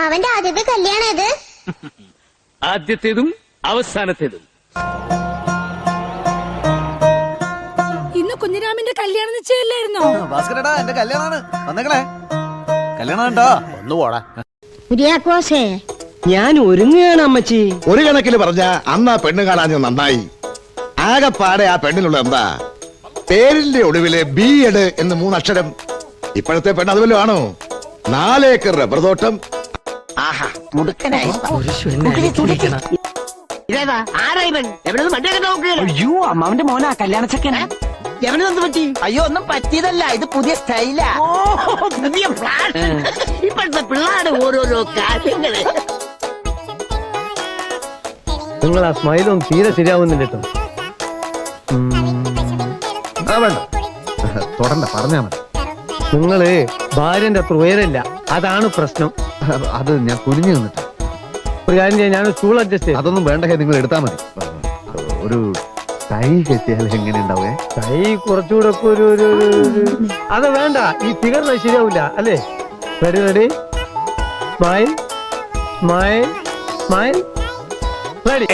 അവന്റെ ആദ്യത്തെ കല്യാണം ഇത് ആദ്യത്തേതും അവസാനത്തേതും. ഇന്ന് കുഞ്ഞിരാമന്റെ കല്യാണം നിശ്ചയല്ലായിരുന്നോ? ഭാസ്കരടാ എന്റെ കല്യാണാണ് വന്നേക്കണേ. കല്യാണം ഉണ്ടോ? ഒന്ന് പോടാ. കുര്യാക്കോസേ ഞാൻ ഒരുങ്ങുകയാണ് അമ്മച്ചി. ഒരു കണക്കില് പറഞ്ഞ അന്ന് ആ പെണ്ണ് കാണാൻ നന്നായി. ആകെപ്പാടെ ആ പെണ്ണിനുള്ള എന്താ പേരിന്റെ ഒടുവില് B.Ed എന്ന് 3 അക്ഷരം. ഇപ്പോഴത്തെ പെണ്ണ് അതുവല്ലോ ആണോ? 4 ഏക്കർ റബ്ബർ തോട്ടം. ആഹാ മുടുക്കനായി. ഇതേതാ ആരാ ഇവൻ? എവിടെ മണ്ടൊക്കെ നോക്കുക? അയ്യോ അമ്മാവന്റെ മോനാ കല്യാണ ചെക്കനാ. എവനെന്ത് പറ്റി? അയ്യോ ഒന്നും പറ്റിയതല്ല, ഇത് പുതിയ സ്റ്റൈലാ. പുതിയ ഫ്ലാഷ്. ഇപ്പോഴത്തെ പിള്ളേരുടെ ഓരോരോ കാര്യങ്ങള്. നിങ്ങൾ ആ സ്മൈലും തീരെ ശരിയാവുന്നില്ല കേട്ടോ. വേണ്ട തുടണ്ട പറഞ്ഞാ മതി. നിങ്ങള് ഭാര്യന്റെ അത്ര ഉയരല്ല, അതാണ് പ്രശ്നം. അത് ഞാൻ കുനിഞ്ഞു നിന്നിട്ട്. ഒരു കാര്യം ചെയ്യാൻ ഞാൻ സ്റ്റൂൾ അഡ്ജസ്റ്റ് ചെയ്യും. അതൊന്നും വേണ്ട, നിങ്ങൾ എടുത്താൽ മതി. ഒരു ടൈ കെട്ടിയാൽ എങ്ങനെ ഉണ്ടാവേ? കൈ കുറച്ചുകൂടെ ഒക്കെ അത് വേണ്ട, ഈ ഫിഗറിന് ശരിയാവില്ല അല്ലേ? Ready ready smile smile smile ready.